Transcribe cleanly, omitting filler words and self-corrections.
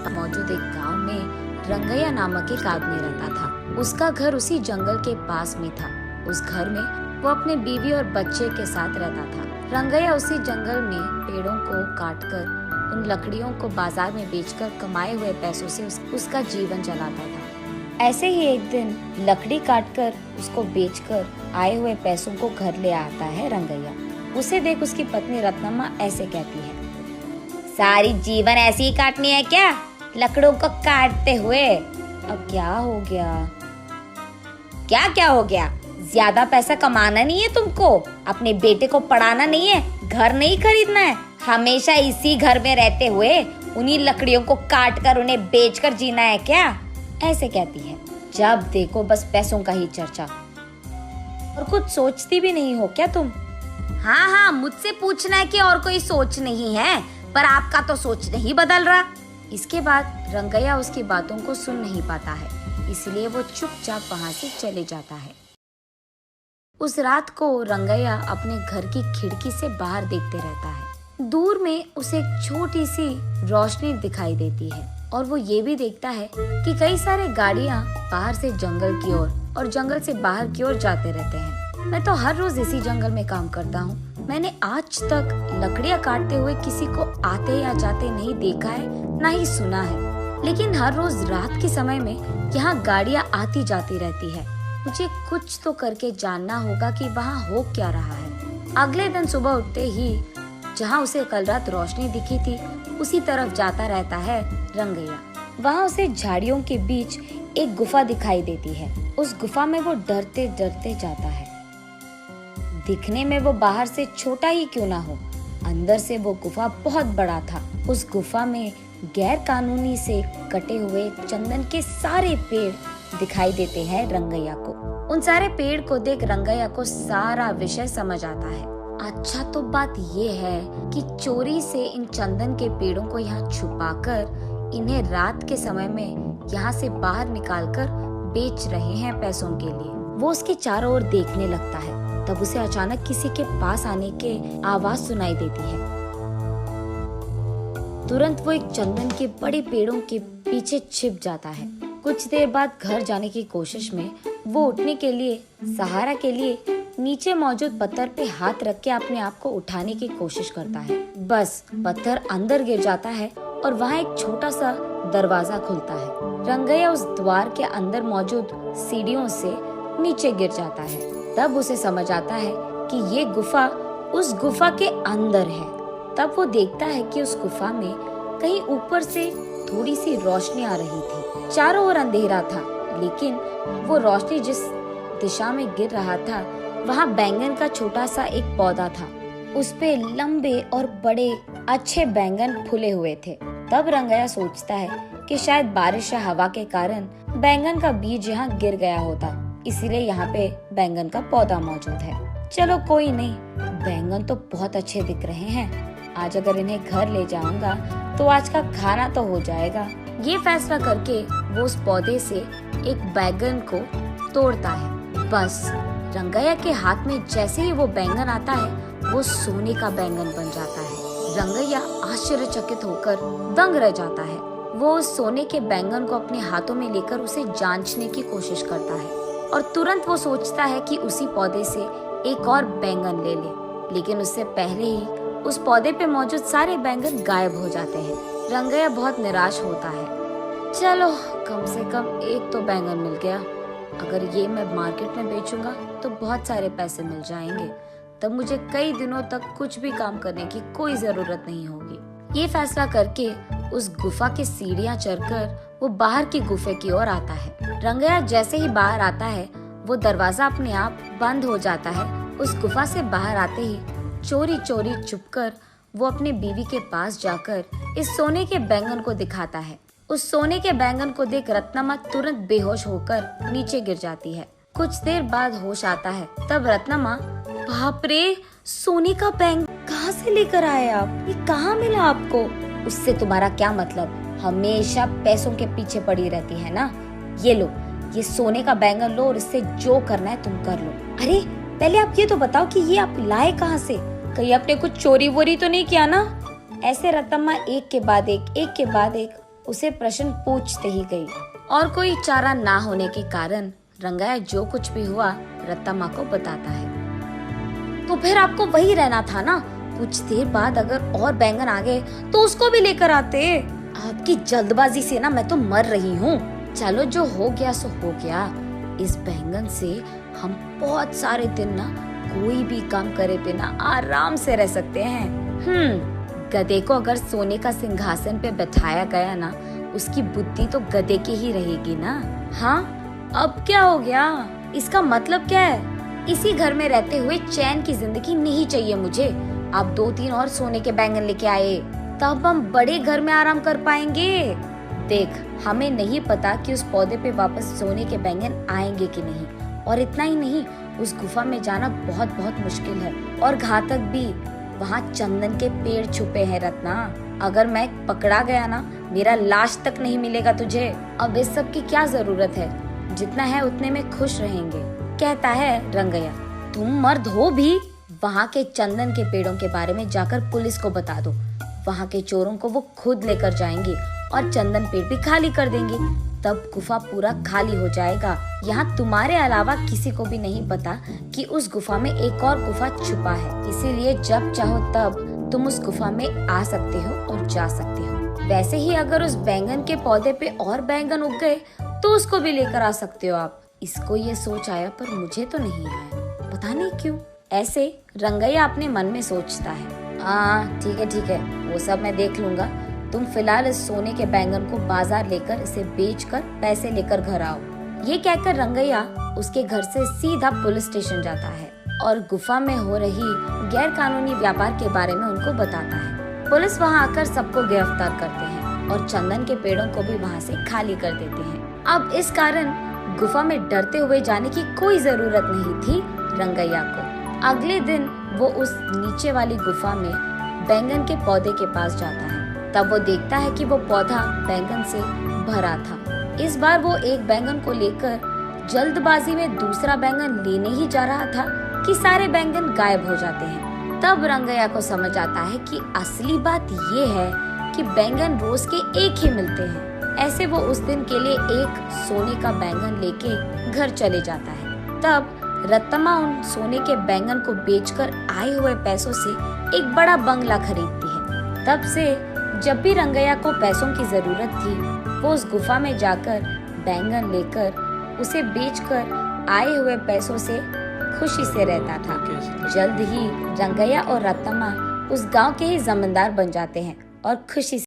मौजूद एक गांव में रंगैया नामक एक आदमी रहता था। उसका घर उसी जंगल के पास में था। उस घर में वो अपने बीवी और बच्चे के साथ रहता था। रंगैया उसी जंगल में पेड़ों को काटकर उन लकड़ियों को बाजार में बेचकर कमाए हुए पैसों से उसका जीवन चलाता था। ऐसे ही एक दिन लकड़ी काटकर उसको बेचकर आए हुए पैसों को घर ले आता है रंगैया। उसे देख उसकी पत्नी रत्नम्मा ऐसे कहती है, सारी जीवन ऐसे ही काटनी है क्या, लकड़ों को काटते हुए? अब क्या हो गया? क्या हो गया? ज्यादा पैसा कमाना नहीं है तुमको, अपने बेटे को पढ़ाना नहीं है, घर नहीं खरीदना है, हमेशा इसी घर में रहते हुए उन्हीं लकड़ियों को काट कर उन्हें बेचकर जीना है क्या? ऐसे कहती है। जब देखो बस पैसों का ही चर्चा, और कुछ सोचती भी नहीं हो क्या तुम? हाँ, मुझसे पूछना है कि और कोई सोच नहीं है, पर आपका तो सोच नहीं बदल रहा। इसके बाद रंगैया उसकी बातों को सुन नहीं पाता है, इसलिए वो चुपचाप वहाँ से चले जाता है। उस रात को रंगैया अपने घर की खिड़की से बाहर देखते रहता है। दूर में उसे एक छोटी सी रोशनी दिखाई देती है और वो ये भी देखता है कि कई सारे गाड़ियाँ बाहर से जंगल की ओर और जंगल से बाहर की ओर जाते रहते हैं। मैं तो हर रोज इसी जंगल में काम करता हूँ। मैंने आज तक लकड़ियाँ काटते हुए किसी को आते या जाते नहीं देखा है, ना ही सुना है। लेकिन हर रोज रात के समय में यहाँ गाड़ियाँ आती जाती रहती है। मुझे कुछ तो करके जानना होगा कि वहाँ हो क्या रहा है। अगले दिन सुबह उठते ही जहाँ उसे कल रात रोशनी दिखी थी, उसी तरफ जाता रहता है रंगैया। वहाँ उसे झाड़ियों के बीच एक गुफा दिखाई देती है। उस गुफा में वो डरते डरते जाता है। दिखने में वो बाहर से छोटा ही क्यों ना हो, अंदर से वो गुफा बहुत बड़ा था। उस गुफा में गैर कानूनी से कटे हुए चंदन के सारे पेड़ दिखाई देते हैं रंगैया को। उन सारे पेड़ को देख रंगैया को सारा विषय समझ आता है। अच्छा, तो बात ये है कि चोरी से इन चंदन के पेड़ों को यहाँ छुपाकर इन्हें रात के समय में यहाँ से बाहर निकालकर बेच रहे हैं पैसों के लिए। वो उसके चारों ओर देखने लगता है। तब उसे अचानक किसी के पास आने के आवाज सुनाई देती है। तुरंत वो एक चंदन के बड़े पेड़ों के पीछे छिप जाता है। कुछ देर बाद घर जाने की कोशिश में वो उठने के लिए सहारा के लिए नीचे मौजूद पत्थर पे हाथ रख के अपने आप को उठाने की कोशिश करता है। बस पत्थर अंदर गिर जाता है और वहाँ एक छोटा सा दरवाजा खुलता है। रंगैया उस द्वार के अंदर मौजूद सीढ़ियों से नीचे गिर जाता है। तब उसे समझ आता है कि ये गुफा उस गुफा के अंदर है। तब वो देखता है कि उस गुफा में कहीं ऊपर से थोड़ी सी रोशनी आ रही थी। चारों ओर अंधेरा था, लेकिन वो रोशनी जिस दिशा में गिर रहा था वहाँ बैंगन का छोटा सा एक पौधा था। उस पे लंबे और बड़े अच्छे बैंगन फूले हुए थे। तब रंगैया सोचता है कि शायद बारिश या हवा के कारण बैंगन का बीज यहाँ गिर गया होता, इसीलिए यहाँ पे बैंगन का पौधा मौजूद है। चलो कोई नहीं, बैंगन तो बहुत अच्छे दिख रहे हैं, आज अगर इन्हें घर ले जाऊंगा तो आज का खाना तो हो जाएगा। ये फैसला करके वो उस पौधे से एक बैंगन को तोड़ता है। बस रंगैया के हाथ में जैसे ही वो बैंगन आता है, वो सोने का बैंगन बन जाता है। रंगैया आश्चर्यचकित होकर दंग रह जाता है। वो उस सोने के बैंगन को अपने हाथों में लेकर उसे जांचने की कोशिश करता है और तुरंत वो सोचता है कि उसी पौधे से एक और बैंगन ले ले, लेकिन उससे पहले ही उस पौधे पे मौजूद सारे बैंगन गायब हो जाते हैं। रंगैया बहुत निराश होता है। चलो कम से कम एक तो बैंगन मिल गया, अगर ये मैं मार्केट में बेचूंगा तो बहुत सारे पैसे मिल जाएंगे, तब मुझे कई दिनों तक कुछ भी काम करने की कोई जरूरत नहीं होगी। ये फैसला करके उस गुफा की सीढ़ियां चढ़कर वो बाहर की गुफे की ओर आता है। रंगैया जैसे ही बाहर आता है, वो दरवाजा अपने आप बंद हो जाता है। उस गुफा से बाहर आते ही चोरी चोरी छुपकर वो अपने बीवी के पास जाकर इस सोने के बैंगन को दिखाता है। उस सोने के बैंगन को देख रत्नम्मा तुरंत बेहोश होकर नीचे गिर जाती है। कुछ देर बाद होश आता है। तब रत्नम्मा, बाप रे, सोने का बैंगन कहाँ से लेकर आए आप? ये कहाँ मिला आपको? उससे तुम्हारा क्या मतलब? हमेशा पैसों के पीछे पड़ी रहती है ना। ये लो, ये सोने का बैंगन लो और इससे जो करना है तुम कर लो। अरे पहले आप ये तो बताओ कि ये आप लाए कहाँ से? कहीं आपने कुछ चोरी वोरी तो नहीं किया ना? ऐसे रत्नम्मा एक के बाद एक उसे प्रश्न पूछते ही गई और कोई चारा ना होने के कारण रंगैया जो कुछ भी हुआ रत्तम्मा को बताता है। तो फिर आपको वही रहना था ना, कुछ देर बाद अगर और बैंगन आ गए तो उसको भी लेकर आते। आपकी जल्दबाजी से ना मैं तो मर रही हूँ। चलो जो हो गया सो हो गया। इस बैंगन से हम बहुत सारे दिन ना कोई भी काम करे बिना आराम से रह सकते हैं। गधे को अगर सोने का सिंहासन पे बैठाया गया ना, उसकी बुद्धि तो गधे की ही रहेगी ना। हाँ, अब क्या हो गया? इसका मतलब क्या है? इसी घर में रहते हुए चैन की जिंदगी नहीं चाहिए मुझे। आप 2-3 और सोने के बैंगन लेके आए, तब हम बड़े घर में आराम कर पाएंगे। देख, हमें नहीं पता कि उस पौधे पे वापस सोने के बैंगन आएंगे कि नहीं, और इतना ही नहीं, उस गुफा में जाना बहुत बहुत मुश्किल है और घातक भी। वहाँ चंदन के पेड़ छुपे हैं रत्ना। अगर मैं पकड़ा गया ना, मेरा लाश तक नहीं मिलेगा तुझे। अब इस सब की क्या जरूरत है? जितना है उतने में खुश रहेंगे, कहता है रंगैया। तुम मर्द हो भी। वहाँ के चंदन के पेड़ों के बारे में जाकर पुलिस को बता दो। वहाँ के चोरों को वो खुद लेकर जाएंगे और चंदन पेड़ भी खाली कर देंगे। तब गुफा पूरा खाली हो जाएगा। यहाँ तुम्हारे अलावा किसी को भी नहीं पता कि उस गुफा में एक और गुफा छुपा है। इसीलिए जब चाहो तब तुम उस गुफा में आ सकते हो और जा सकते हो। वैसे ही अगर उस बैंगन के पौधे पे और बैंगन उग गए तो उसको भी लेकर आ सकते हो आप। इसको ये सोच आया, पर मुझे तो नहीं आया, पता नहीं क्यों। ऐसे रंगैया अपने मन में सोचता है। ठीक है, वो सब मैं देख लूंगा। तुम फिलहाल इस सोने के बैंगन को बाजार लेकर इसे बेचकर पैसे लेकर घर आओ। ये कहकर रंगैया उसके घर से सीधा पुलिस स्टेशन जाता है और गुफा में हो रही गैर कानूनी व्यापार के बारे में उनको बताता है। पुलिस वहाँ आकर सबको गिरफ्तार करते हैं और चंदन के पेड़ों को भी वहाँ से खाली कर देते हैं। अब इस कारण गुफा में डरते हुए जाने की कोई जरूरत नहीं थी रंगैया को। अगले दिन वो उस नीचे वाली गुफा में बैंगन के पौधे के पास जाता है। तब वो देखता है कि वो पौधा बैंगन से भरा था। इस बार वो एक बैंगन को लेकर जल्दबाजी में दूसरा बैंगन लेने ही जा रहा था कि सारे बैंगन गायब हो जाते हैं। तब रंगैया को समझ आता है कि असली बात ये है कि बैंगन रोज के एक ही मिलते हैं। ऐसे वो उस दिन के लिए एक सोने का बैंगन लेके घर चले जाता है। तब रत्तम्मा उन सोने के बैंगन को बेचकर आए हुए पैसों से एक बड़ा बंगला खरीदती है। तब से जब भी रंगैया को पैसों की जरूरत थी, वो उस गुफा में जाकर बैंगन लेकर उसे बेचकर आए हुए पैसों से खुशी से रहता था। जल्द ही रंगैया और रत्तम्मा उस गांव के ही जमींदार बन जाते हैं और खुशी